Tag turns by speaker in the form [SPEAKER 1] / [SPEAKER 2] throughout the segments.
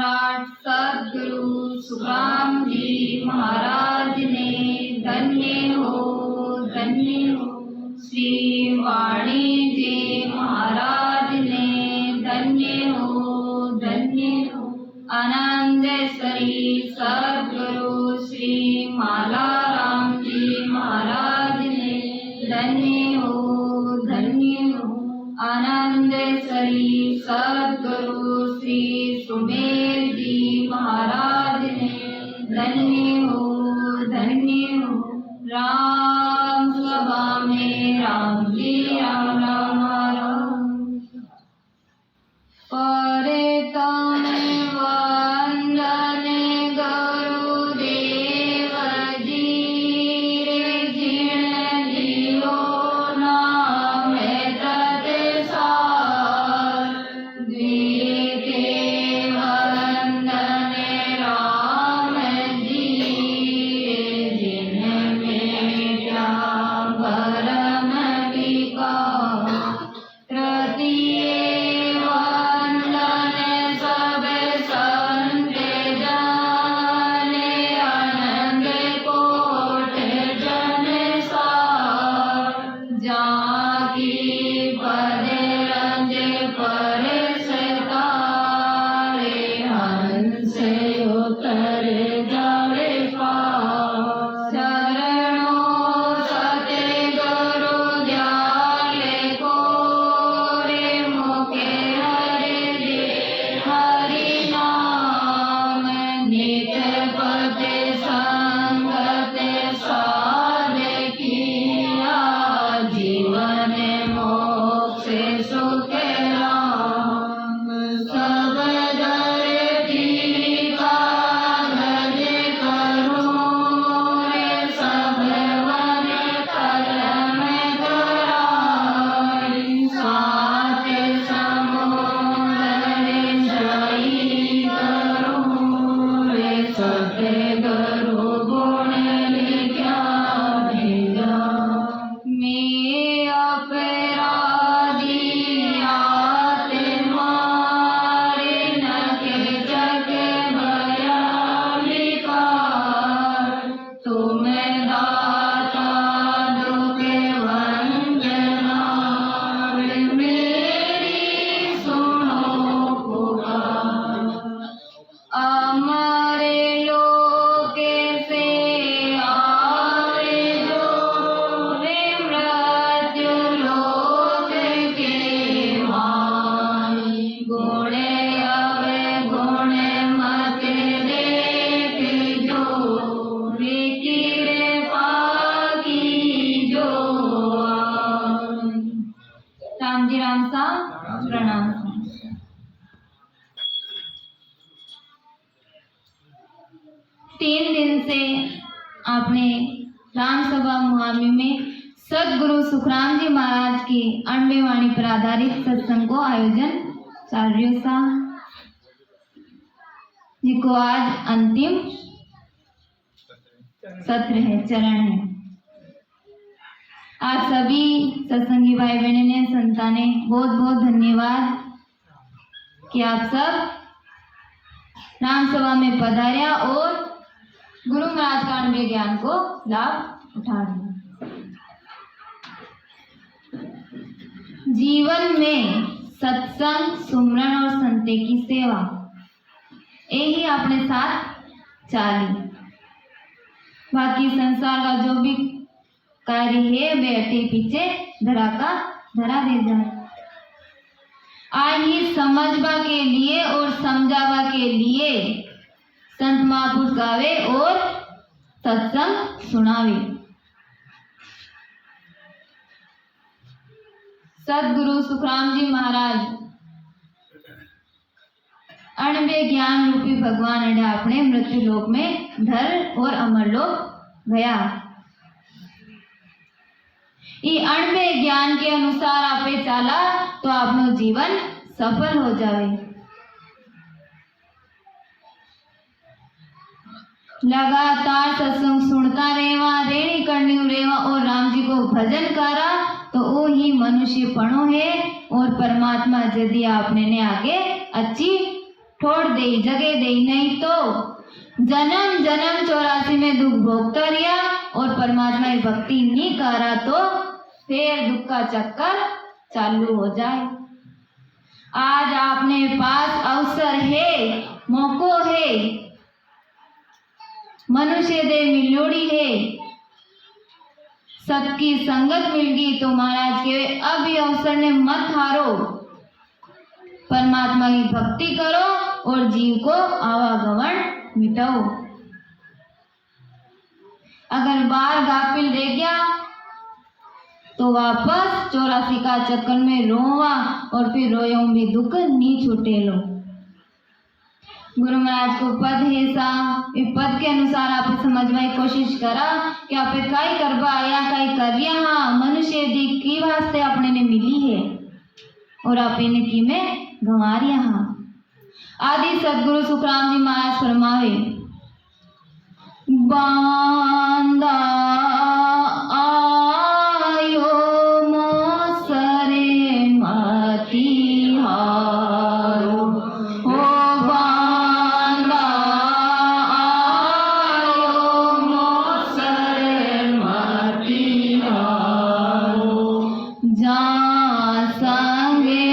[SPEAKER 1] सम्राट सद्गुरु सुखराम जी महाराज ने धन्य हो श्री वाणी जी महाराज ने धन्य हो आनंदेश्वरी सद्गुरु श्री मालाराम जी महाराज ने धन्य हो आनंदेश्वरी सद्गुरु श्री सुमेर जी महाराज ने धन्य हो राम सभा में राम जी राम राम राम परे तने वंदन गुरुदेव जी रे जिण लियो नाम तत् सार द्विते वंदन राम जी रे जिण मेटा परम विकार तृतीय प्रणाम। 3 दिन से आपने राम सभा मुहामी में सद्गुरु सुखराम जी महाराज की अण्बे वाणी पर आधारित सत्संग को आयोजन चल रही सा, जिको आज अंतिम सत्र है, चरण है। आप सभी सत्संगी भाई बहने ने, संताने, बहुत बहुत धन्यवाद कि आप सब राम सभा में पधार्या और गुरु महाराज का अनुभव ज्ञान को लाभ उठा रहे। जीवन में सत्संग, सुमरन और संते की सेवा, यही अपने साथ चाली। बाकी संसार का जो भी कार्य है वे अटे पीछे धरा का धरा दे जाए। आई समझवा के लिए और समझावा के लिए संत महापुरुष गावे और सत्संग सुनावे। सद्गुरु सुखराम जी महाराज अणबे ज्ञान रूपी भगवान अड़े अपने मृत्यु लोक में धर और अमर लोक गया। ये अणबे ज्ञान के अनुसार आपे चाला तो आपनो जीवन सफल हो जावे। लगातार सत्संग सुनता रहेवा, रेणी करनी रहेवा और राम जी को भजन करा तो वो ही मनुष्य पणो है। और परमात्मा यदि आपने ने आगे अच्छी छोड़ दे जगह दे, नहीं तो जन्म जन्म 84 में दुख भोगता रिया और परमात्मा की भक्ति नहीं करा तो फिर दुख का चक्कर चालू हो जाए। आज आपने पास अवसर है, मौको है, मनुष्य दे मिलोड़ी है, सबकी संगत मिल गई तो महाराज के अब ये अवसर ने मत हारो, परमात्मा की भक्ति करो और जीव को आवागमन मिटाओ। अगर बार गाफिल रह गया तो वापस 84 का चक्कर में रोवा और फिर रोयो भी दुख नहीं छूटे लो। गुरु महाराज को पद है सा, इस पद के अनुसार आप समझने की कोशिश करा कि आप काई करबा या काई कर रिया। हाँ, मनुष्य दी की वास्ते अपने ने मिली है और आप इन्हें की में गंवा रिया। हाँ, आदि सदगुरु सुखराम जी महाराज फरमावे, बांदा आयो मोसरे मती हारो, हो बांदा आयो मोसरे मती हारो, जा संगे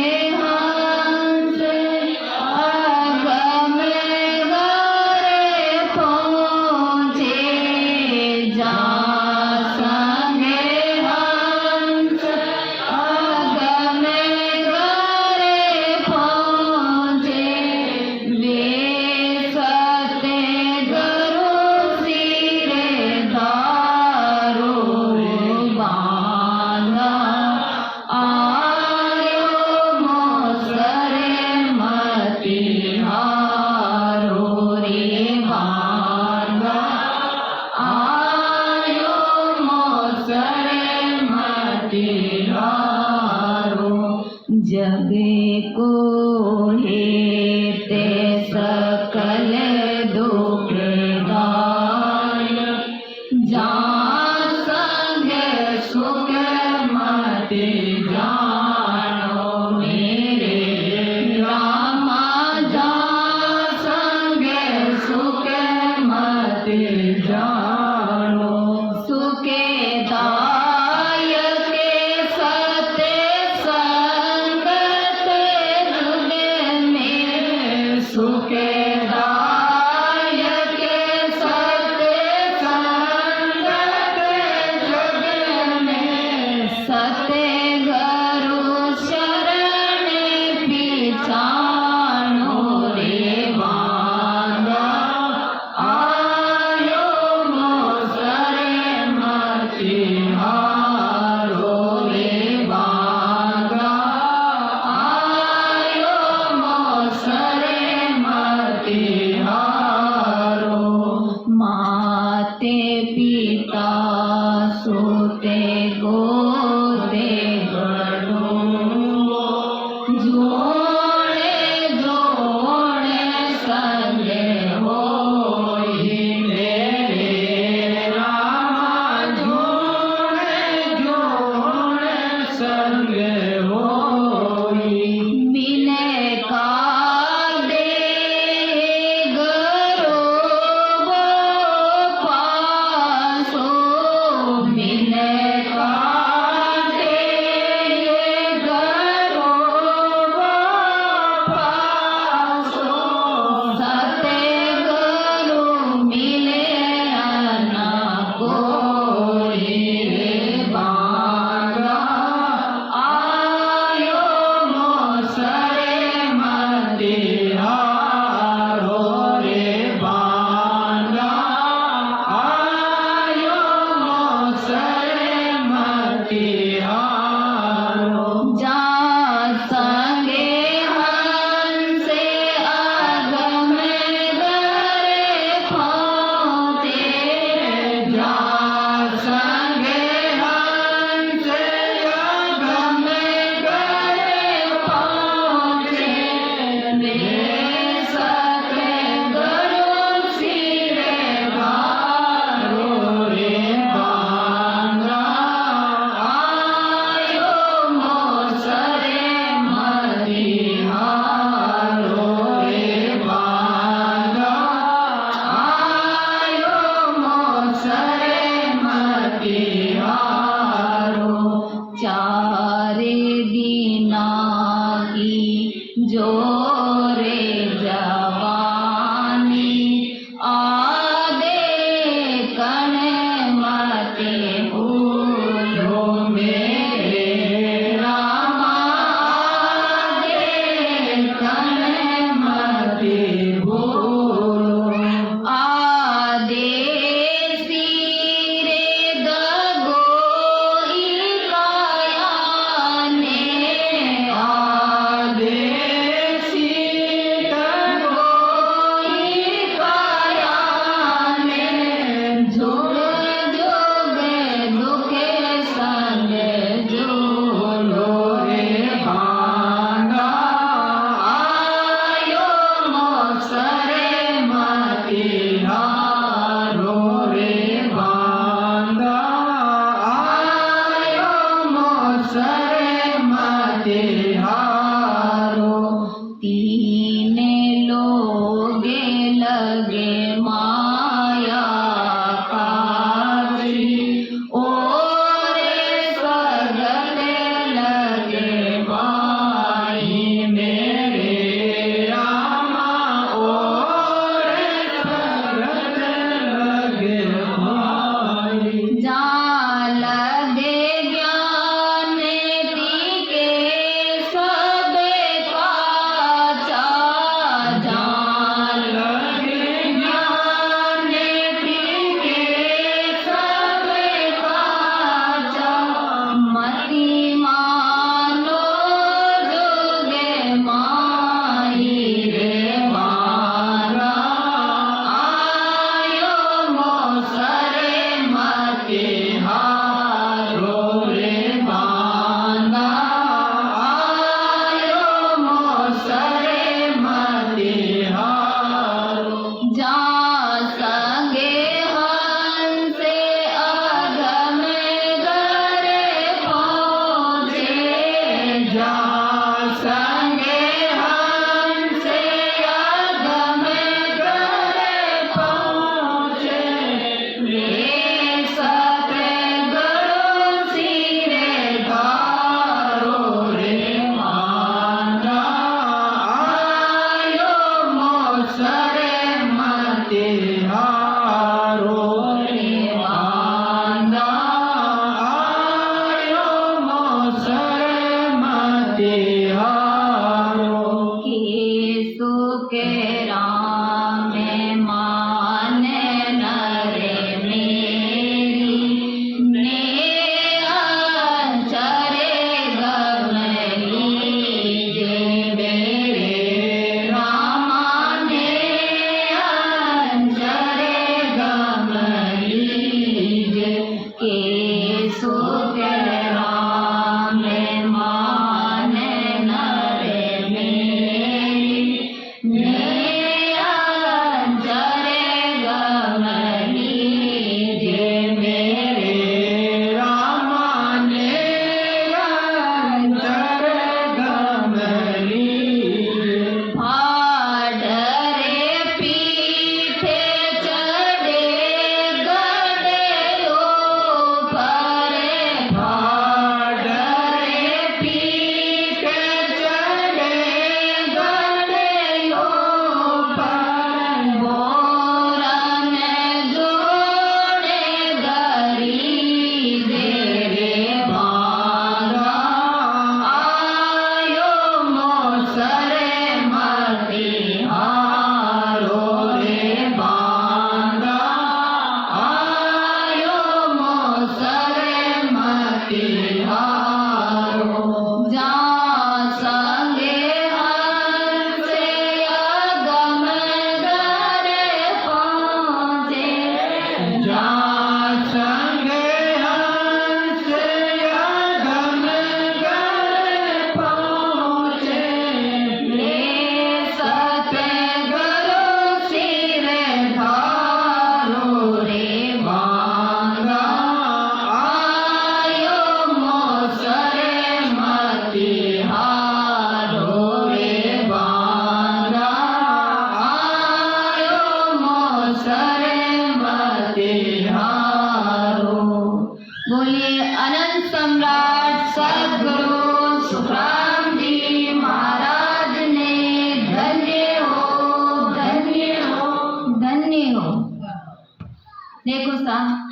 [SPEAKER 1] देखो साहब,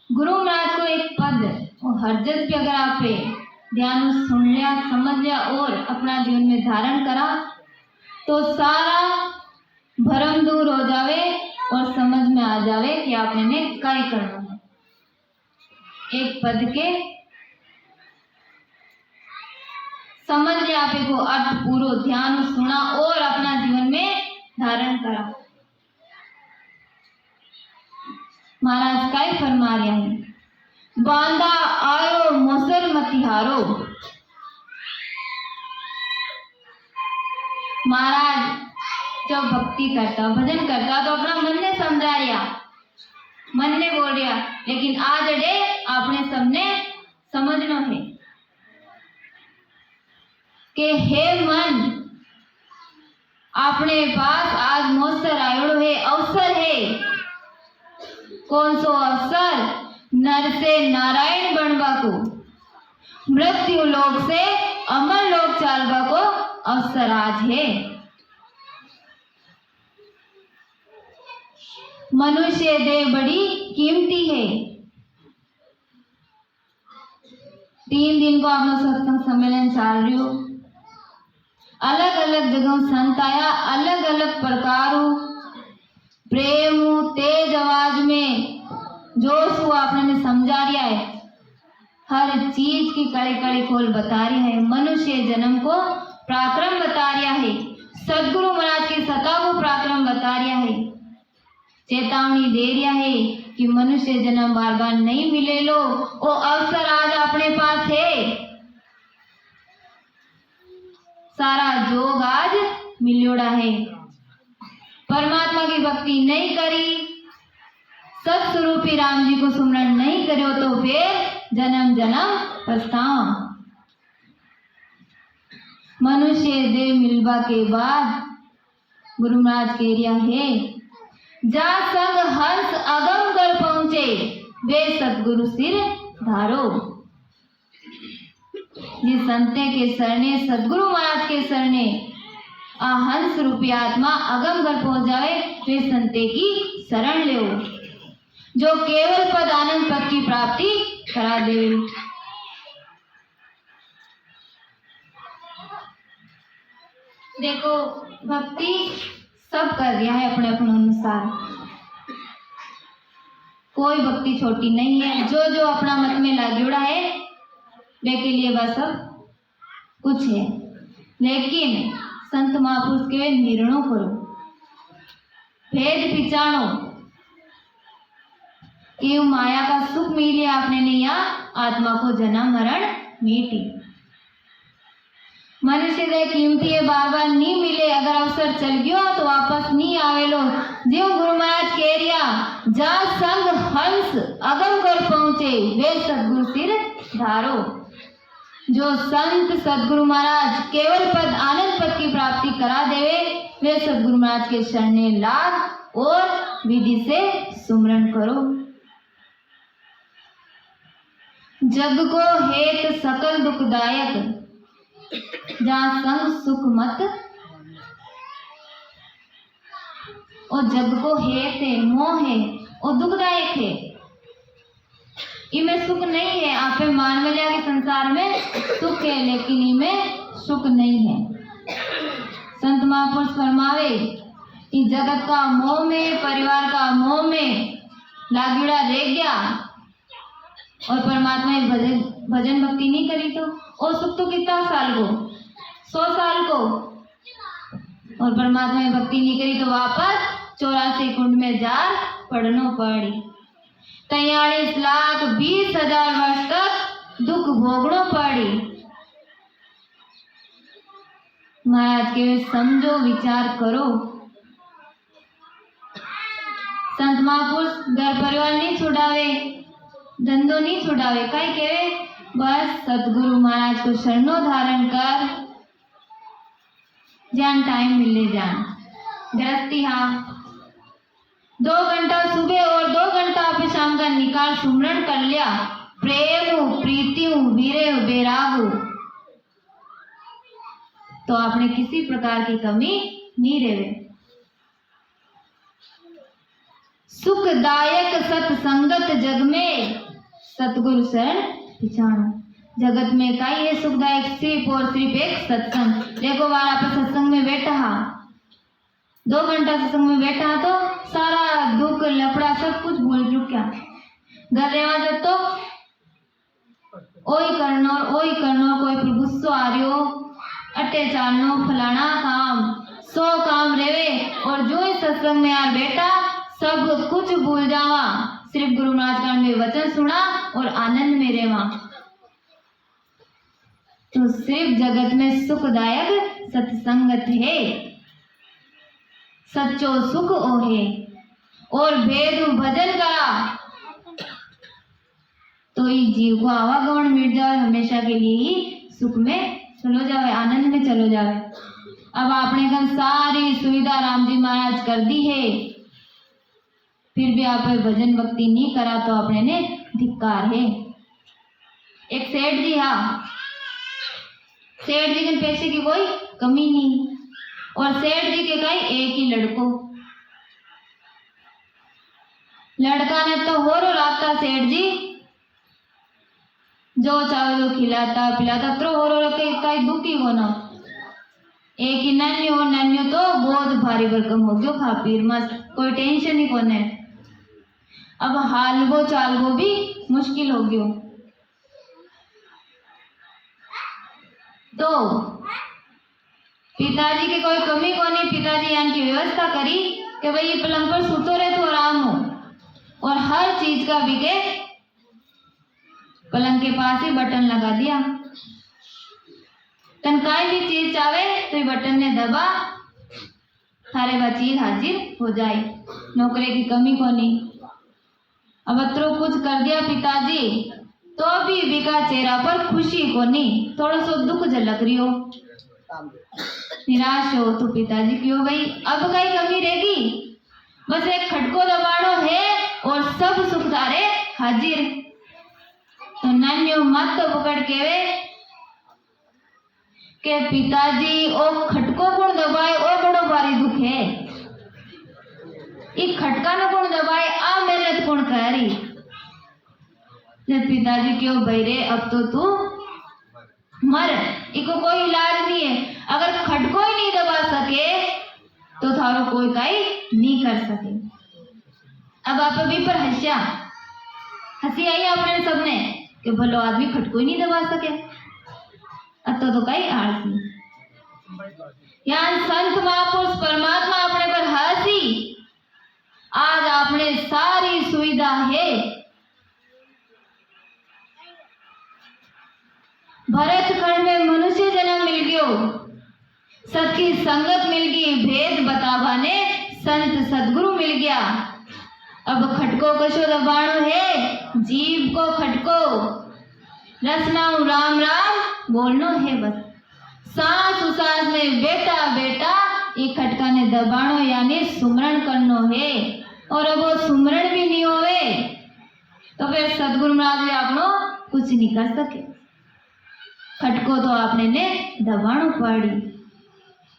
[SPEAKER 1] गुरु महाराज को एक पद और हरजस भी अगर आप ध्यान से सुन लिया, समझ लिया और अपना जीवन में धारण करा तो सारा भरम दूर हो जावे और समझ में आ जावे कि आपने ने क्या करना है। एक पद के समझ लिया, आप को अर्थ पूरो ध्यान सुना और अपना जीवन में धारण करा। महाराज काय फरमा रहा है, बांदा आयो मोसर मतिहारो। महाराज जब भक्ति करता, भजन करता तो अपना मन ने समझा रिया, मन ने बोल रिया, लेकिन आज डे आपने सबने समझना है कि हे मन, अपने पास आज मोसर आयोड़ो है, अवसर है। कौन सो अवसर? नर से नारायण बनवा को, मृत्यु लोक से अमर लोक चालवा को अवसर आज है। मनुष्य देह बड़ी कीमती है। 3 दिन को आपनो सत्संग सम्मेलन चाल रही हो, अलग अलग जगह संत आया, अलग अलग प्रकार प्रेम तेज आवाज में जोश हुआ आपने समझा रिया है, हर चीज की कड़ी कड़ी खोल बता रही है। मनुष्य जन्म को पराक्रम बता रिया है, सदगुरु महाराज की सता को पराक्रम बता रिया है, चेतावनी दे रिया है कि मनुष्य जन्म बार बार नहीं मिले लो, वो अवसर आज अपने पास है। सारा जोग आज मिलोड़ा है। परमात्मा की भक्ति नहीं करी, सत्स्वरूपी राम जी को सुमरण नहीं करो तो फिर जन्म जन्म पछतावा। मनुष्य देह मिलवा के बाद गुरु महाराज कह रिया है, जा संग हंस अगम कर पहुंचे, वे सतगुरु सिर धारो। जिस संते के शरणे, सदगुरु महाराज के शरणे हंस रूपी आत्मा अगम घर पहुंच जावे, वे संते की शरण ले, जो केवल पद आनंद पद की प्राप्ति करा देवे। देखो भक्ति सब कर दिया है अपने अपने अनुसार, कोई भक्ति छोटी नहीं है। जो जो अपना मत में लागुड़ा है वे के लिए बस सब कुछ है, लेकिन संत महापुरुष के निर्णय करो, भेद पिचानो कि माया का सुख मिले आपने नहीं, या आत्मा को जन्म मरण मीठी। मनुष्य दे कीमती है, बार बार नहीं मिले, अगर अवसर चल गयो तो वापस नहीं आवेलो। जो गुरु महाराज कह रिया, जा संग हंस अगम कर पहुंचे, वे सदगुरु सिर धारो। जो संत सदगुरु महाराज केवल पद आनंद पद की प्राप्ति करा देवे, वे सदगुरु महाराज के शरणे लाग और विधि से सुमरण करो। जग को हेत सकल दुखदायक, जहाँ संग सुख मत। और जग को हेत है, मोह है और दुखदायक है, इनमें सुख नहीं है। आप मानव लिया के संसार में सुख है, लेकिन इनमें सुख नहीं है। संत महापुरुष फरमावे कि जगत का मोह में, परिवार का मोह में लागुड़ा रह गया और परमात्मा की भजन भक्ति नहीं करी तो और सुख तो कितना साल को, 100 साल को, और परमात्मा की भक्ति नहीं करी तो वापस 84 कुंड में जार पड़नो पड़ी। 43,20,000 वर्ष तक दुख भोगनो पड़ी। महाराज के समझो, विचार करो। संत महापुरुष घर परिवार नहीं छुड़ावे, धंधो नहीं छुड़ावे, कई कहे बस सतगुरु महाराज को शरणों धारण कर, जान टाइम मिले जान गृहस्थी। हाँ 2 घंटा सुबह और 2 घंटा आप शाम का निकाल सुमरण कर लिया, प्रेम प्रीति वीरे बेराग, तो आपने किसी प्रकार की कमी नहीं रहे। सुखदायक सत्संगत जग में सतगुरु शरण पिछाणो। जगत में कई है सुखदायक सिर्फ और सिर्फ एक सत्संग। देखो बार आप सत्संग में बैठा हा, 2 घंटा सत्संग में बैठा हा तो सारा दुख लफड़ा सब कुछ भूल चुका। घर रेवा जब तो ओई करनो कोई पर गुस्सो आ रियो, अटे चालनो फलाना काम 100 काम रेवे, और जो इस सत्संग में यार बेटा सब कुछ भूल जावा, सिर्फ गुरु महाराज का में वचन सुना और आनंद में रेवा। तो सिर्फ जगत में सुखदायक सत्संगत है, सच्चो सुख ओहे, और भेद भजन करा तो ये जीव को आवागमन मिट जाए, हमेशा के लिए ही सुख में चलो जावे, आनंद में चलो जावे। अब आपने कल सारी सुविधा राम जी महाराज कर दी है, फिर भी आप भजन भक्ति नहीं करा तो अपने ने धिक्कार है। एक सेठ जी, हाँ सेठ जी के पैसे की कोई कमी नहीं, और सेठ जी के कई एक ही लड़का ने तो हो रहा सेठ जी, जो चाहे वो खिलाता पिलाता, तो हो कई दुखी हो ना। एक ही नन्यो तो बहुत भारी भरकम हो गयो, खा पीर मस्त, कोई टेंशन ही कोने। अब हालगो चालगो भी मुश्किल हो गयो। तो पिताजी की कोई कमी को नहीं, पिताजी यहाँ की व्यवस्था करी कि भाई ये पलंग पर सुतो रहे तो आराम हो, और हर चीज का भी के पलंग के पास ही बटन लगा दिया। तन कोई भी चीज चाहे तो ये बटन ने दबा, थारे वह चीज हाजिर हो जाए, नौकरी की कमी को नहीं। अब अत्रो कुछ कर दिया पिताजी, तो भी बिका चेहरा पर खुशी को नहीं, थोड़ा सो दुख झलक रही हो, निराश हो। तो पिताजी क्यों भाई अब कई कमी रहेगी, बस एक खटको दबाड़ो है और सब सुखदारे हाजिर। तो नान्यो मत तो पकड़ के वे के पिताजी ओ खटको कौन दबाए, ओ बड़ो भारी दुख है, ये खटका न कौन दबाए, आ मेहनत कौन करी। जब पिताजी क्यों भाई रे अब तो तू मर, इको कोई इलाज नहीं है, अगर खटको ही नहीं दबा सके तो थारो कोई काई नहीं कर सके। अब आप भी पर हंसी आई अपने सबने कि भलो आदमी खटको ही नहीं दबा सके, अब तो कई आलसी। यहाँ संत महापुरुष परमात्मा अपने पर हंसी, आज आपने सारी सुविधा है, भरत खंड में मनुष्य जन्म मिल गयो, सत्य संगत मिल गई, भेद बतावा ने संत सदगुरु मिल गया। अब खटको कशो दबाणो है, जीव को खटको रसनाऊ राम राम बोलनो है, बस सांस उसास में बेटा बेटा ये खटका ने दबाणो यानी सुमरण करनो है। और अब वो सुमरण भी नहीं होवे तो फिर सदगुरु महाराज आपनो कुछ नहीं कर सके, खटको तो आपने ने दबाणो पड़ी,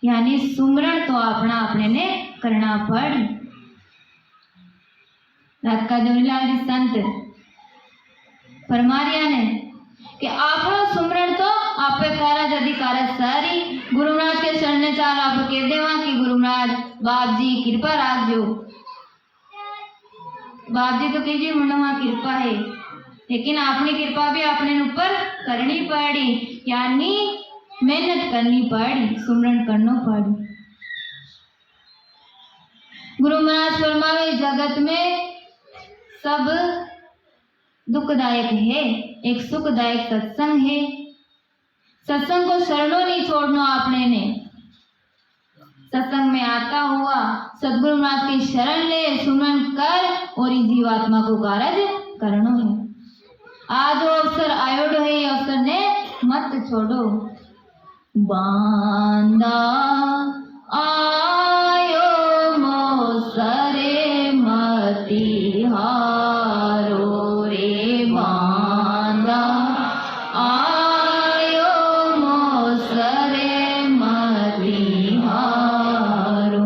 [SPEAKER 1] यानी सुमरण तो अपने ने करना पड़ी। रात का जमीलाल जी संत फरमारिया ने कि आपनो सुमरण तो आप कारज अधिकार सारी गुरु महाराज के शरण चाल आप कह देवा कि गुरु महाराज बाप जी कृपा राखजो, बाप जी तो कीजिए मनवा कृपा है, लेकिन अपनी कृपा भी अपने ऊपर करनी पड़ी, यानी मेहनत करनी पड़ी, सुमरण करना पड़ी। गुरु महाराज फरमावे जगत में सब दुखदायक है, एक सुखदायक सत्संग है, सत्संग को शरणों नहीं छोड़ना आपने ने, सत्संग में आता हुआ सदगुरु महाराज की शरण ले, सुमरण कर और इस जीवात्मा को कार्य करनो है। आज वो अवसर आयोड है, ये अवसर ने मत छोड़ो। बांदा आयो मोसरे मती हारो रे, बांदा आयो मोसरे मती हारो।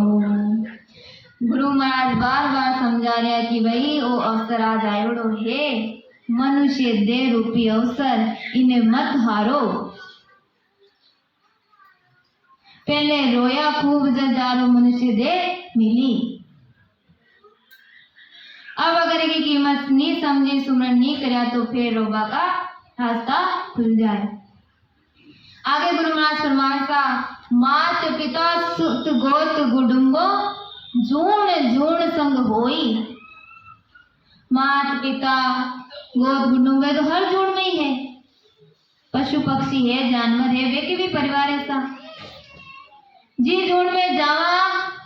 [SPEAKER 1] गुरु महाराज बार बार समझा रहा कि भाई वो अवसर आज आयोड़ो है, मनुष्य देह रूपी अवसर, इन्हें मत हारो। पहले रोया खूब जजारो मनुष्य देह मिली। अब अगर की कीमत नहीं समझी, सुमरन नहीं करया तो फिर रोबा का रास्ता खुल जाए। आगे गुरु महाराज फरमाया, मात पिता सुत गोत कुटुंबो जून जून संग होई। मात पिता गोत कुटुंब तो हर जून में ही है, पशु पक्षी है, जानवर है, वे के भी परिवार ऐसा। जी जून में जावा,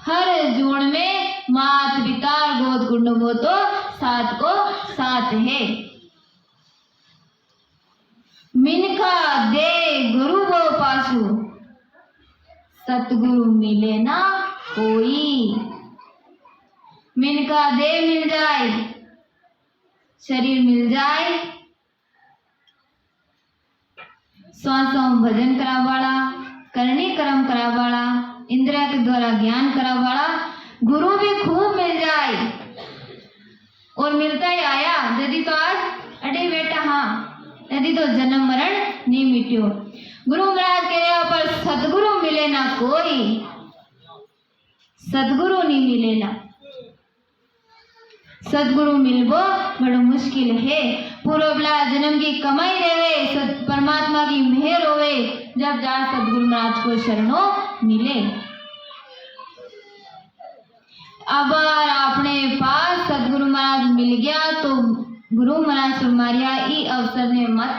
[SPEAKER 1] हर जून में मात पिता गोत कुटुंब तो साथ को साथ है। मिनका दे गुरु वो पासु, सतगुरु मिले ना कोई। मिनका दे मिल जाए, शरीर मिल जाए, श्वासों भजन करा वाला, करनी कर्म करा वाला, इंद्रिया के द्वारा ज्ञान करा वाला गुरु भी खूब मिल जाए। और मिलता ही आया, यदि तो आज अरे बेटा हाँ, यदि तो जन्म मरण नहीं मिट्यो। गुरु महाराज कह रहे पर सदगुरु मिले ना कोई, सदगुरु नहीं मिले ना। सदगुरु मिलबो बड़ो मुश्किल है। पूर्वला जन्म की कमाई रहे, परमात्मा की मेहर होवे, जब जा सदगुरु महाराज को शरणों मिले। अगर अपने पास सदगुरु महाराज मिल गया तो गुरु महाराज फरमाया ई अवसर ने मत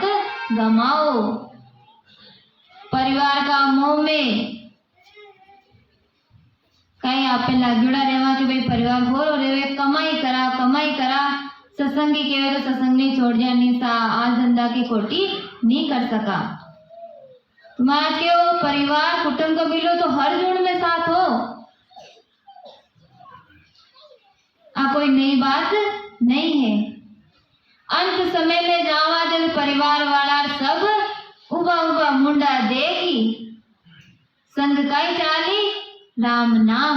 [SPEAKER 1] गमाओ। परिवार का मोह में कहीं आप लागुड़ा रेवा कि भाई परिवार घोर रेवे, कमाई करा, सत्संगी कहे तो सत्संग नहीं छोड़ जानी सा, आज धंधा की कोटी नहीं कर सका। तुम्हारा क्यों परिवार कुटुंब को मिलो तो हर जून में साथ हो, कोई नई बात नहीं है। अंत समय में जावा जब परिवार वाला सब उबा उबा मुंडा देगी, संग काई चाली राम नाम।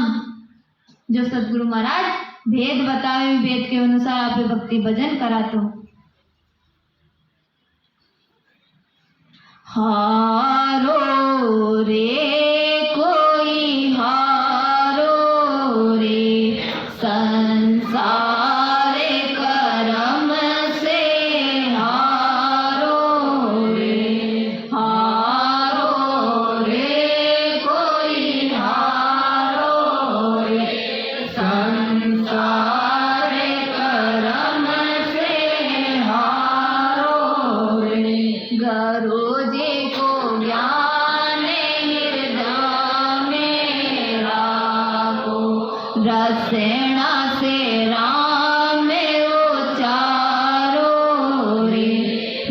[SPEAKER 1] जो सदगुरु महाराज भेद बतावे, वेद के अनुसार आप भक्ति भजन करा तो हारो रे कोई हारो रे संसारे करम से हारो रे कोई हारो रे संसारे करम से हारो रे। गरोजे को ज्ञान हृदय में राखो, रसेना से राम उचारो रे।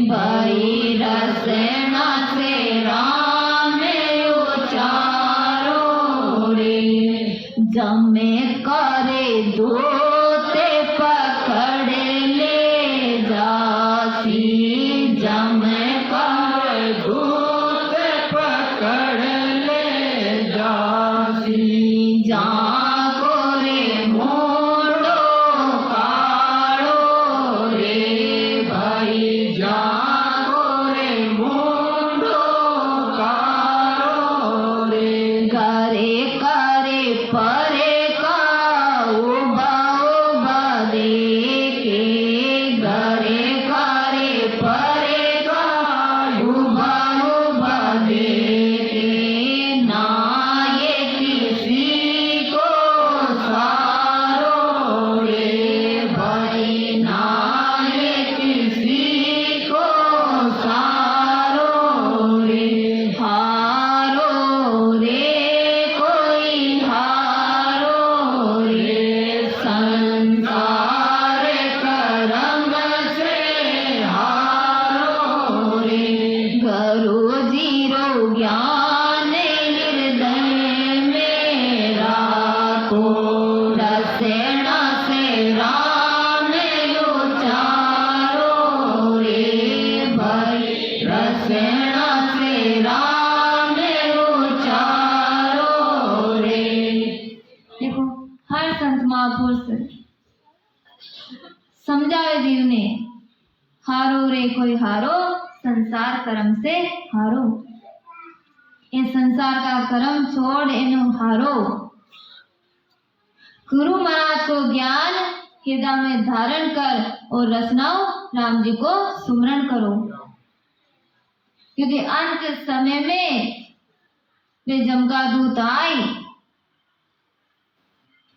[SPEAKER 1] भाई रसेना से राम उचारो रे। जमे करे दोते पकड़ ले जासी, जमे करे दोते पकड़ ले जासी। जाको रे मोड़ो काड़ो रे भाई, जाको रे मोड़ो काड़ो रे। करे करे परे का उबा उबा देखे, संत महापुरुष समझावे जीव ने, हारो रे कोई हारो, संसार कर्म से हारो। ये संसार का कर्म छोड़ एनु हारो। गुरु महाराज को ज्ञान हृदय में धारण कर और रचनाओं राम जी को सुमरण करो, क्योंकि अंत समय में वे जमका दूत आए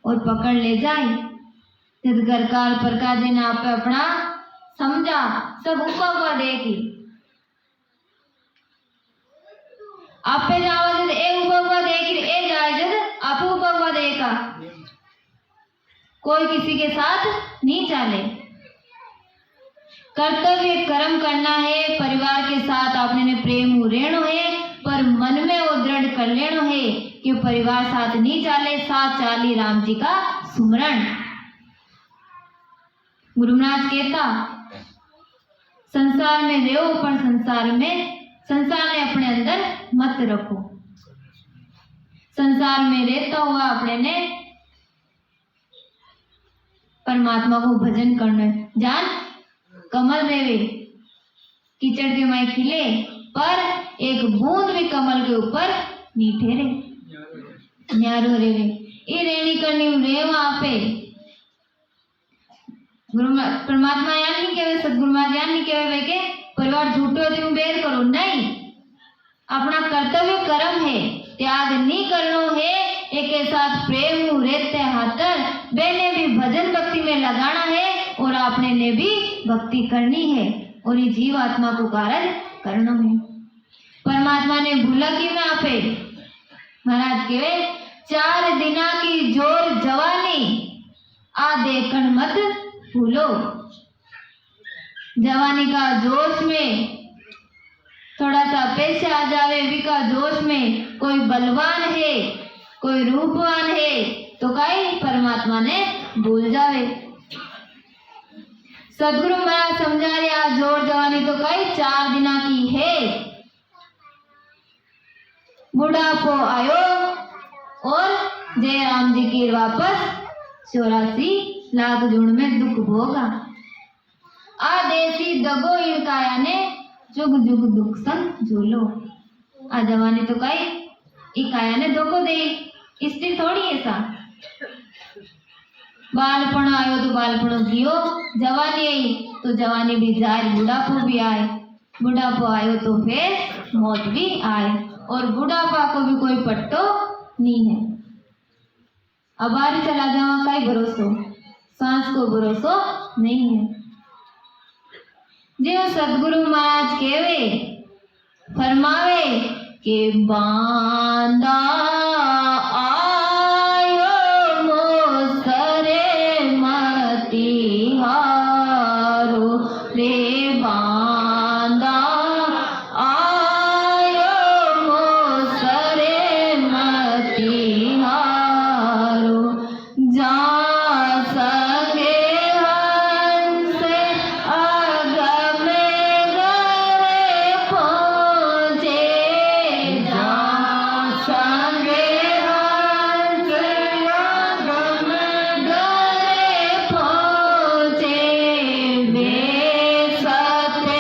[SPEAKER 1] और पकड़ ले जाए। जब घरकार प्रकाश जी ने आप अपना समझा, सब उपा देगी आपे जावा जद ए उपा देगी, ए जाए जद आप उपा देगा। कोई किसी के साथ नहीं चले। कर्तव्य कर्म करना है, परिवार के साथ आपने ने प्रेम उरेणो है, पर मन में वो दृढ़ कर लेनो है कि परिवार साथ नहीं चाले, साथ चाली राम जी का सुमरण। गुरु महाराज कहता संसार में रहो, पर संसार ने अपने अंदर मत रखो। संसार में रहता हुआ अपने ने परमात्मा को भजन करना है। जान कमल रेवे कीचड़ के माय खिले, पर एक बूंद भी कमल के ऊपर नहीं ठहरे, न्यारो रेवे। ये रेणी करनी रे वहां पे परमात्मा यान नहीं कहे, सदगुरु महाराज यान नहीं कहे वे के परिवार झूठो तुम बेर करो, नहीं। अपना कर्तव्य कर्म है, त्याग नहीं करनो है, एक के साथ प्रेम रहते हाथर बेने भी भजन भक्ति में लगाना है और आपने ने भी भक्ति करनी है और ये जीव आत्मा को कार्य करना है। परमात्मा ने भूला कि मैं आपे महाराज के 4 दिना की जोर जवानी आ देखन मत भूलो। जवानी का जोश में थोड़ा सा पैसे आ जावे, विका जोश में कोई बलवान है, कोई रूपवान है, तो कई परमात्मा ने भूल जावे। सदगुरु महाराज समझा रहा जोर जवानी तो कई 4 दिना की है। बुढ़ापो आयो और जय राम जी की वापस 84 लाख जुड़ में दुख भोगा। आदेसी दगो इनकाया ने जुग जुग दुख संग झूलो। आ जवानी तो कई इकाया ने धोखो दे, स्थिर थोड़ी ऐसा। बालपण आयो तो बालपण जियो, जवानी आई तो जवानी भी जाए, बुढ़ापो भी आए, बुढ़ापो आयो तो फिर मौत भी आए, और बुढ़ापा को भी कोई पट्टो नहीं है। अब आगे चला जावा कई भरोसो, सांस को भरोसो नहीं है। जो सदगुरु महाराज केवे फरमावे के बांदा आयो मोसरे मती हारो रे, बांदा आयो मोसरे मती हारो, जा संगे हंस अगम गए पहुँचे, जा संगे हंस अगम गए पहुँचे, वे सत्य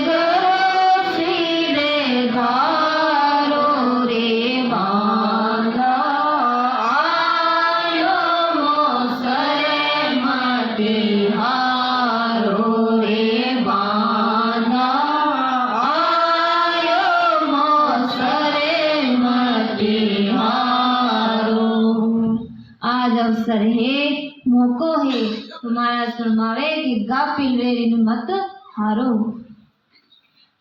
[SPEAKER 1] गुरु सिर धारो रे, बांधा आयो मोसरे मती हारो रे, बांधा आयो मोसरे मती हारो। आज अवसर है, मौको है, तुम्हारा फरमावे कि गाफिल वेरी मत हारो।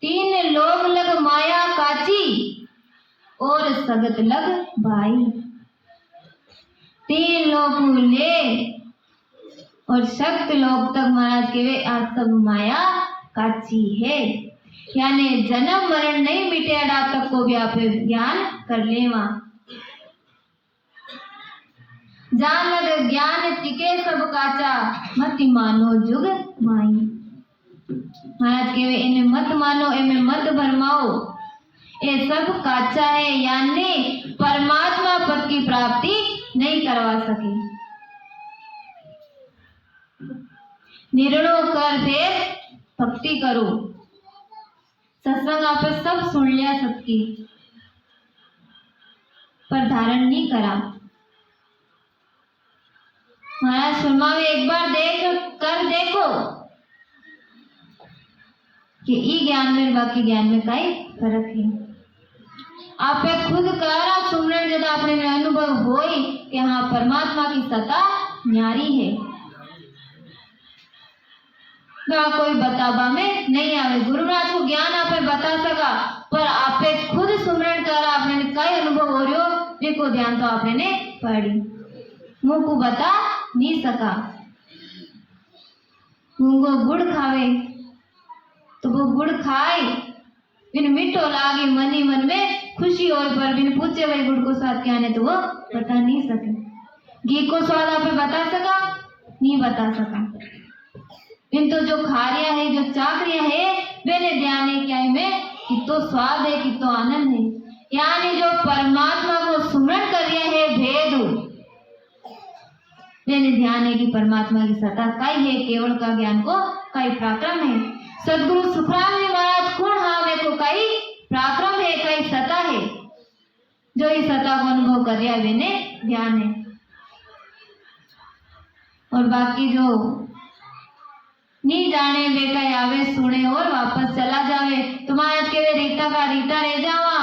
[SPEAKER 1] 3 लोग लग माया काची और सगत लग भाई। 3 लोग ले और शक्त लोग तक महाराज के वे आज सब माया काची है, यानी जन्म मरण नहीं मिटेड़ा तक को भी आप ज्ञान कर लेवा। जान लग ज्ञान टिके सब काचा, मत मानो जुग माई। महाराज के वे इन्हें मत मानो, इन्हें मत भरमाओ, ये सब काचा है, यानी परमात्मा पद की प्राप्ति नहीं करवा सके। निर्णय कर फिर भक्ति करो। सत्संग आपे सब सुन लिया सबकी, पर धारण नहीं करा। महाराज फरमावे एक बार देख कर देखो कि ई ज्ञान में बाकी ज्ञान में कई फर्क है। आपे खुद करा सुमरण जब आपने में अनुभव होई कि हाँ परमात्मा की सत्ता न्यारी है, ना कोई बताबा में नहीं आवे। गुरुनाथ को ज्ञान आपे बता सका, पर आपे खुद सुमरण करा आपने कई अनुभव हो रहे हो, देखो ध्यान तो आपने ने पढ़ी, मुंह को बता नहीं सका। गूंगो गुड़ खावे तो वो गुड़ खाए बिन मिठो लागे मनी मन में खुशी और, पर बिन पूछे भाई गुड़ को स्वाद क्या है तो वो बता नहीं सके। घी को स्वाद आपे बता सका नहीं बता सका। इन तो जो खा रिया है जो चाक रिया है मैंने ध्यान है क्या में कितो स्वाद है कितो आनंद है। यानी जो परमात्मा को सुमरण कर रिया है भेद मैंने ध्यान है कि परमात्मा की सत्ता कई है, केवल का ज्ञान को कई पराक्रम है। सदगुरु सुखराम जी महाराज कौन हावे को कई पराक्रम है कई सत्ता है, जो इस सत्ता को अनुभव कर रहा है मैंने ध्यान है। और बाकी जो नहीं जाने बेका आवे सुने और वापस चला जावे, तुम्हारे के रीता का रीता रह जावा।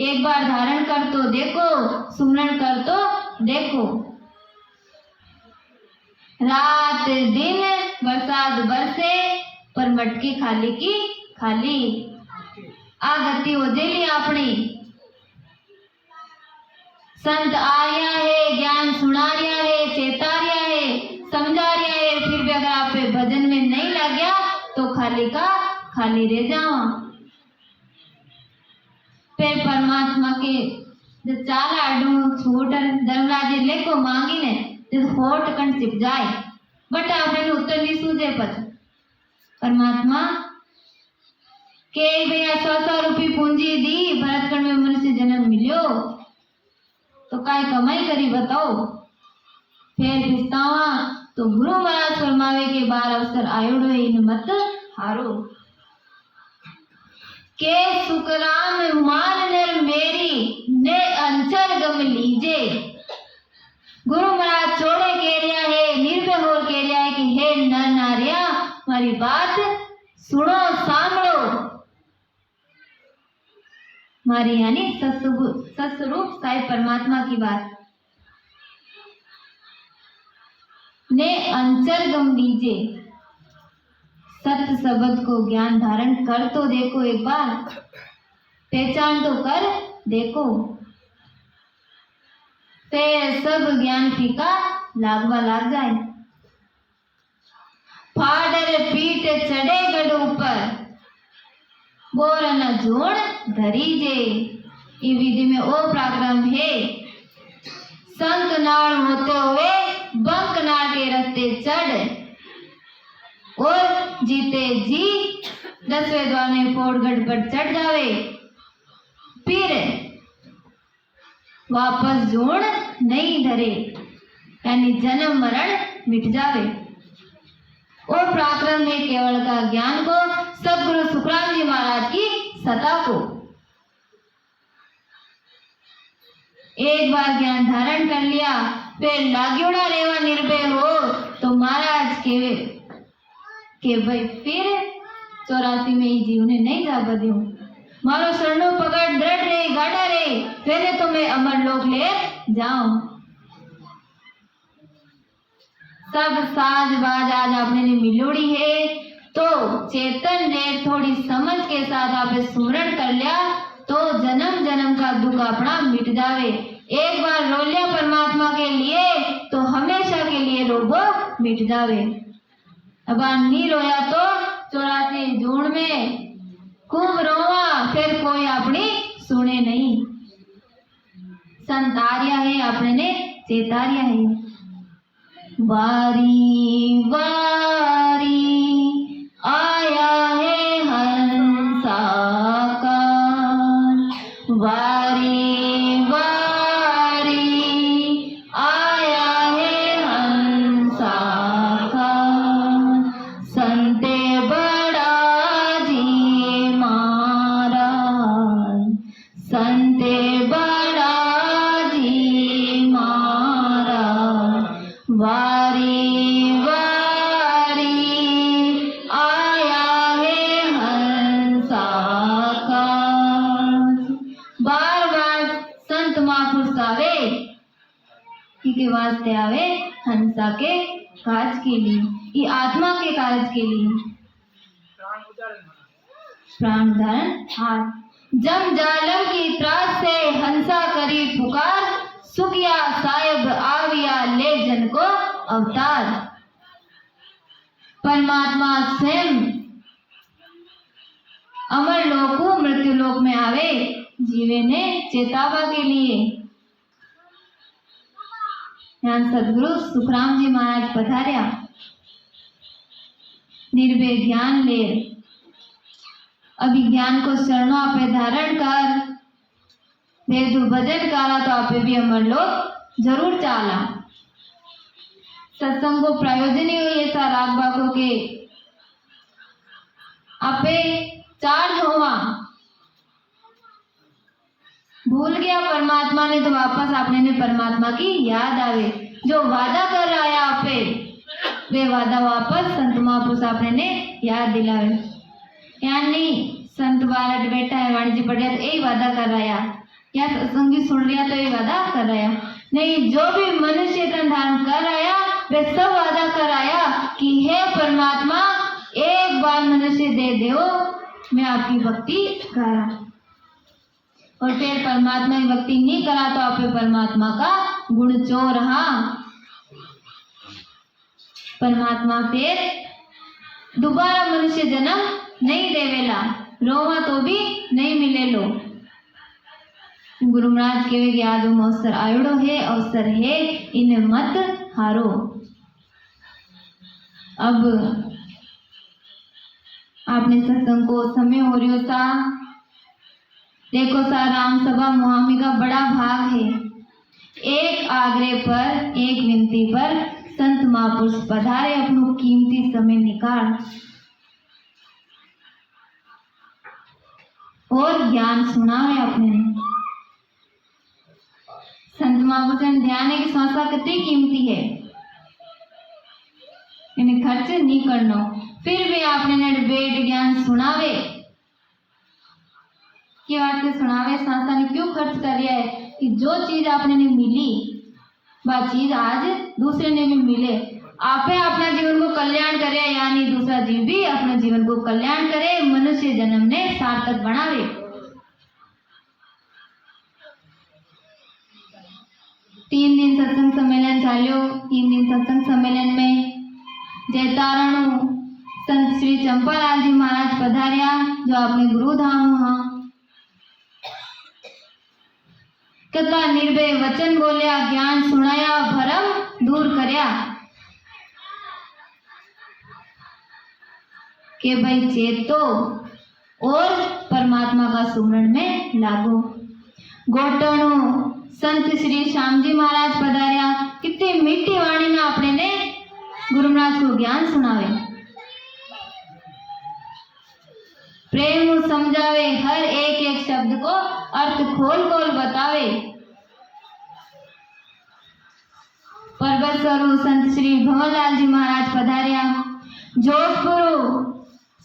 [SPEAKER 1] एक बार धारण कर तो देखो, सुमरण कर तो देखो। रात दिन बरसात बरसे पर मटकी खाली की खाली, आ गति हो जेली अपनी। संत आया है ज्ञान सुना रिया है चेता रिया है समझा रिया है, फिर भी अगर आप भजन में नहीं लग गया तो खाली का खाली रह जाओ। फिर परमात्मा के जो चाल आडू छूट धर्मराज लेको मांगी ने होट कण चिप जाए, बट आपने उत्तर नहीं सूझे। पच परमात्मा के भैया 100 रुपये पूंजी दी भरतखंड में मनुष्य जन्म मिलियो तो काय कमाई करी बताओ। फिर पिछतावा तो गुरु महाराज फरमावे के बार अवसर आयोड़ो इन मत हारो। के सुकराम मान नर मेरी ने अंचर गम लीजे। गुरु महाराज छोड़े कह रहा है निर्भय हो कह रहा है कि हे नर नारिया हमारी बात सुनो सांभळो। हमारी यानी सत्स्वरूप साहिब परमात्मा की बात ने अंचर गम लीजे। सत्य शब्द को ज्ञान धारण कर तो देखो, एक बार पहचान तो कर देखो, ते सब ज्ञान फीका लागवा लाग जाए। फाडर पीठ चढ़े गढ़ ऊपर बोर न जोड़ धरी जे। ये विधि में ओ पराक्रम है। संक नाड़ होते हुए बंक नाड़ के रास्ते चढ़ और जीते जी 10वें द्वार में फोड़गढ़ पर चढ़ जावे, फिर वापस जोड़ नहीं धरे, यानी जन्म मरण मिट जावे। और पराक्रम में केवल का ज्ञान को सदगुरु सुखराम जी महाराज की सत्ता को एक बार ज्ञान धारण कर लिया, फिर लाग्योड़ा रेवा निर्भय हो तो महाराज के भाई फिर 84 में ही जीव ने नहीं जा बद्यो। मारो शरणों पकड़ दृढ़ रे गाढ़ा रे, फिर तो मैं अमर लोक ले जाऊं। सब साज बाज आज आपने ने मिलोड़ी है, तो चेतन ने थोड़ी समझ के साथ आपने सुमरण कर लिया तो जन्म जन्म का दुख अपना मिट जावे। एक बार रो लिया परमात्मा के लिए तो हमेशा के लिए रोगो मिट जावे। अब नहीं रोया तो 84 जून में खूब रोवा, फिर कोई अपनी सुने नहीं। संतारिया है आपने ने चेतारिया है। बारी बारी आया है हंसा का, बारी बारी आया है हंसा का। वारी वारी आया है हंसा का। बार बार संत महापुरुष आवे के वास्ते आवे हंसा के काज के लिए, ये आत्मा के कार्य के लिए प्राण धारण हाथ। जम जालम की त्रास से हंसा करी पुकार, सुखिया साहेब आविया ले जन को अवतार। परमात्मा स्वयं अमर लोक को मृत्यु लोक में आवे जीवे ने चेतावा के लिए। यहाँ सदगुरु सुखराम जी महाराज पधार्या, निर्भय ज्ञान ले, अभिज्ञान को शरणों पे धारण कर, वेद भजन करा तो आपे भी अमर लोग जरूर चाला। सत्संग को प्रयोजन हुई ऐसा राग बागों के आपे चार्ज हुआ, भूल गया परमात्मा ने तो वापस आपने ने परमात्मा की याद आवे। जो वादा कर रहा है आपे वे वादा वापस संत महापुरुष आपने ने याद दिलावे। यानी संत बालट बैठा है वाणिज्य पढ़ रहा तो यही वादा कर रहा है, या सत्संगी सुन लिया तो यही वादा कर रहा है। नहीं, जो भी मनुष्य तन धारण कर आया वे सब वादा कर आया कि हे परमात्मा एक बार मनुष्य दे दो, मैं आपकी भक्ति करा। और फिर परमात्मा की भक्ति नहीं करा तो आप परमात्मा का गुण चोर रहा। परमात्मा फिर दोबारा मनुष्य जन्म नहीं देवेला, रोवा तो भी नहीं मिले लो। गुरु महाराज कहे कि आज अवसर आयोड़ो है, अवसर है, इन्हें मत हारो। अब आपने सत्संग को समय हो रही सा, देखो सा राम सभा मुहामी का बड़ा भाग है। एक आग्रह पर, एक विनती पर संत महापुरुष पधारे, अपनो कीमती समय निकाल और ज्ञान सुनावे अपने। संत महापुरुष ने ध्यान है कि संस्था कितनी कीमती है, इन्हें खर्च नहीं करना, फिर भी आपने वेद ज्ञान सुनावे की बात से सुनावे। संस्था ने क्यों खर्च कर लिया है कि जो चीज आपने ने मिली वह चीज आज दूसरे ने भी मिले। आपे अपना जीवन को कल्याण करे, यानी दूसरा जीव भी अपने जीवन को कल्याण करे, मनुष्य जन्म ने सार्थक बनावे। 3 दिन सत्संग सम्मेलन चाल्यो। 3 दिन सत्संग सम्मेलन में जयतारणु संत श्री चंपालाल जी महाराज पधार्या, जो अपने गुरु धाम वहां कथा निर्भय वचन बोलिया, ज्ञान सुनाया, भरम दूर करया के भाई चेतो और परमात्मा का सुमरण में लागो। गोटणो संत श्री श्याम जी महाराज पधार्या, कितनी मीठी वाणी में अपने ने गुरु महाराज को ज्ञान सुनावे, प्रेम समझावे, हर एक एक शब्द को अर्थ खोल खोल बतावे। पर्वत स्वरूप संत श्री भंवरलाल जी महाराज पधार्या। जोधपुर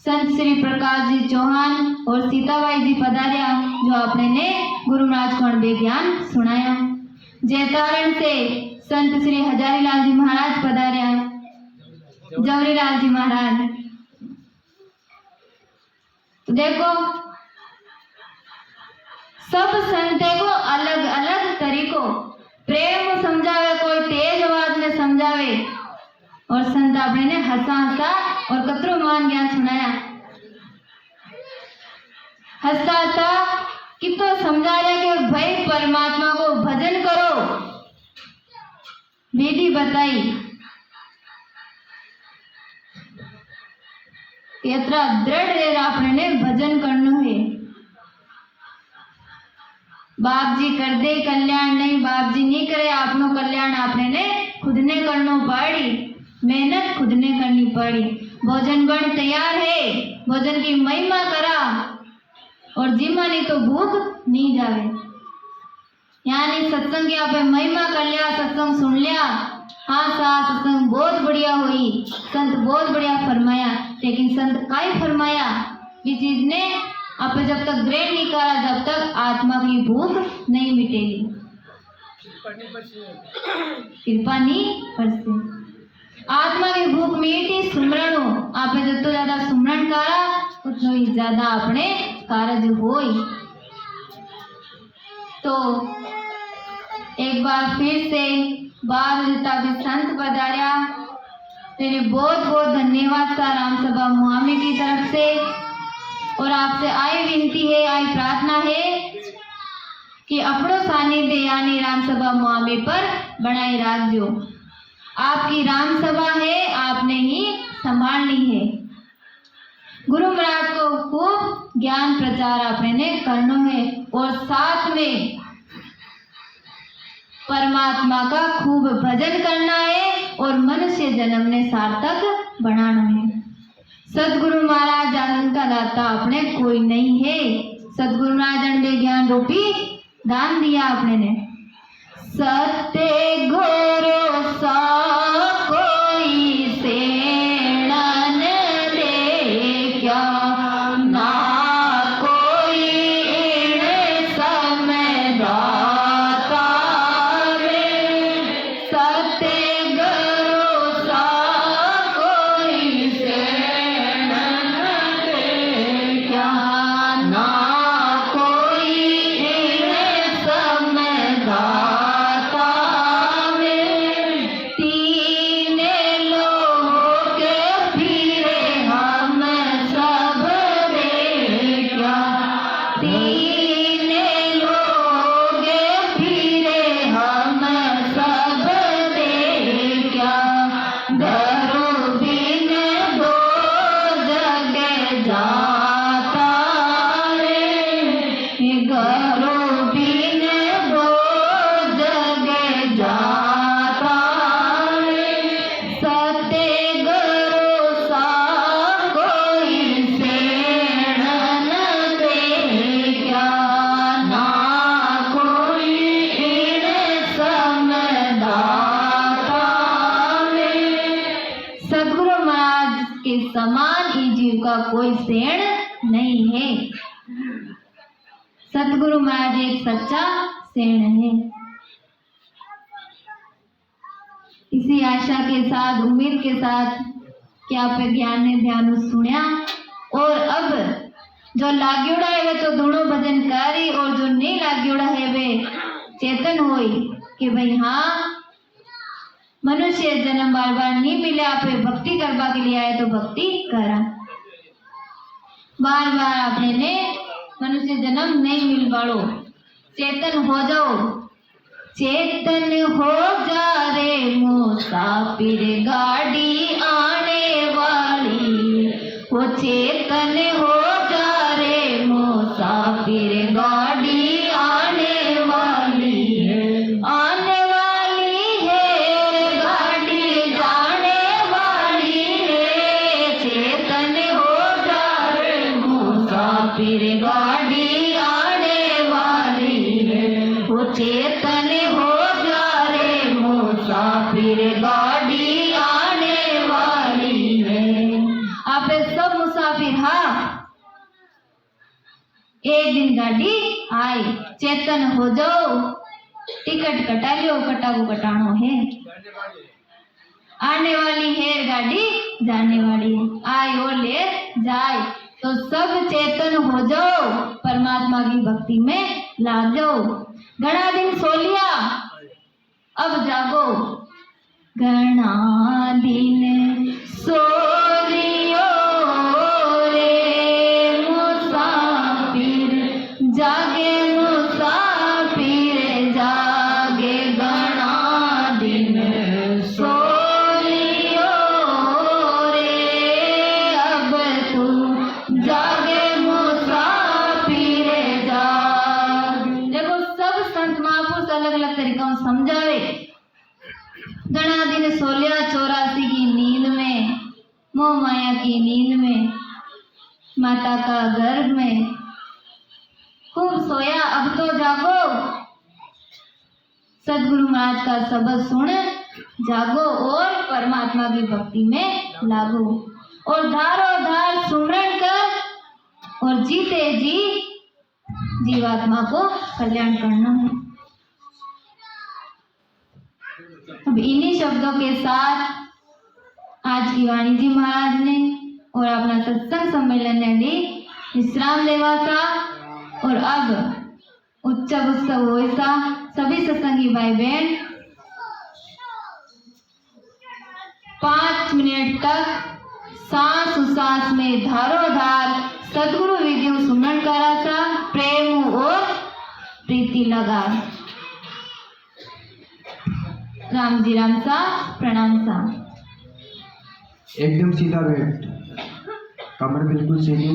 [SPEAKER 1] संत श्री प्रकाश जी चौहान और सीताबाई जी पधार्या, जो आपने ने गुरु महाराज को ज्ञान सुनाया। जयतारण से संत श्री हजारीलाल जी महाराज पधार्या, जवरीलाल जी महाराज। तो देखो सब संते को अलग अलग तरीकों प्रेम समझावे, कोई तेज आवाज में समझावे, और संत आपने ने हंसा हंसा और कतरो मान ज्ञान सुनाया। हंसता था कि तो समझा रहे कि भाई परमात्मा को भजन करो, विधि बताई इतना दृढ़ आपने ने भजन करना है। बाप जी कर दे कल्याण, नहीं बाप जी नहीं करे आपनो कल्याण, आपने ने खुद ने करना पड़ी, मेहनत खुद ने करनी पड़ी। भोजन बन तैयार है, भोजन की महिमा करा, और जिमा नहीं तो भूख नहीं जावे। यानी सत्संग की आप महिमा कर लिया, सत्संग सुन लिया, हाँ सास सत्संग बहुत बढ़िया हुई, संत बहुत बढ़िया फरमाया, लेकिन संत काई फरमाया ये चीज ने आप जब तक ग्रहण नहीं करा जब तक आत्मा की भूख नहीं मिटेगी, कृपा नहीं परसे आत्मा की भूख मीठी सुमरण हो। आप जितो ज्यादा सुमरण करा उतना ही ज्यादा अपने कार्य होई। तो एक बार फिर से बाल भी संत पधार्या, तेरे बहुत बहुत धन्यवाद था राम सभा मुआमी की तरफ से। और आपसे आई विनती है, आई प्रार्थना है कि अपनो सानिध्य यानी राम सभा मुआमी पर बनाए रखो। आपकी राम सभा है, आपने ही संभालनी है। गुरु महाराज को खूब ज्ञान प्रचार आपने करना है और साथ में परमात्मा का खूब भजन करना है और मनुष्य जन्म ने सार्थक बनाना है। सदगुरु महाराज आनंद का दाता अपने कोई नहीं है। सदगुरु महाराज ने ज्ञान रूपी दान दिया अपने ने। सत्य गुरु सा कोई सेणन दे क्या ना कोई इन समय दाता रे। सत्य गुरु सा कोई सेणन दे क्या ना कोई इन समय दाता रे। तीन लोग फिरे हम सब रे क्या। तीन लोग फिरे हम सब रे क्या। दरो बिन दो जगह जाता रे। घरों बिन दो जगह जाता रे। सत्य गुरु सा कोई सेणन दे क्या ना कोई इन समय दाता रे। सदगुरु महाराज के समान ही जीव का कोई सेण नहीं है। सतगुरु महाराज एक सच्चा सेण है। इसी आशा के साथ उम्मीद के साथ कि आप ज्ञान ने ध्यान सुनिया और अब जो लाग्योड़ा है वे तो दोनों भजन करी और जो नहीं लाग्योड़ा है वे चेतन होई कि भाई हाँ मनुष्य जन्म बार बार नहीं मिले, आप भक्ति करवा के लिए आए तो भक्ति करा। बार बार आपने ने मनुष्य जन्म नहीं मिल वालो, चेतन हो जाओ। चेतन हो जा रे मुसाफिर गाड़ी आने वाली। वो चेतन हो जा रे मुसाफिर गाड़ी आने वाली है। आने वाली है गाड़ी जाने वाली है। चेतन हो जा रे मुसाफिर गाड़ी आने वाली है। वो चेतन हो जा रे मुसाफिर गाड़ी आने वाली है। आप सब मुसाफिर हाँ एक दिन गाड़ी आई, चेतन हो जाओ। टिकट कटा लियो, कटा को कटानो है। आने वाली है गाड़ी जाने वाली है। आए और ले जाए तो सब चेतन हो जाओ, परमात्मा की भक्ति में लाग जाओ। घना दिन सो लिया अब जागो। घना दिन सो लियो रे मुसाफिर, जागे मुसाफिर जागे। घना दिन सो लियो रे अब तू जागे मुसाफिर जाग। देखो सब संत महापुरुष अलग अलग तरीकों से समझावे। घना दिन सोलिया 84 की नींद में, मोह माया की नींद में, माता का गर्भ में खूब सोया, अब तो जागो। सदगुरु महाराज का शब्द सुन जागो और परमात्मा की भक्ति में लागो और धारो धार सुमरण कर और जीते जी जीवात्मा को कल्याण करना है। अब इन्हीं शब्दों के साथ आज की वाणी जी महाराज ने और अपना सत्संग सम्मेलन ने भी विश्राम लेवा था और अब उत्सव होइसा। सभी सत्संगी भाई बहन 5 मिनट तक सांस उसास में धारोधार सदगुरु विधियों सुमरण करा था, प्रेम और प्रीति लगा। राम जी राम सा, प्रणाम सा।
[SPEAKER 2] एकदम सीधा बैठ, कमर बिल्कुल सीधी।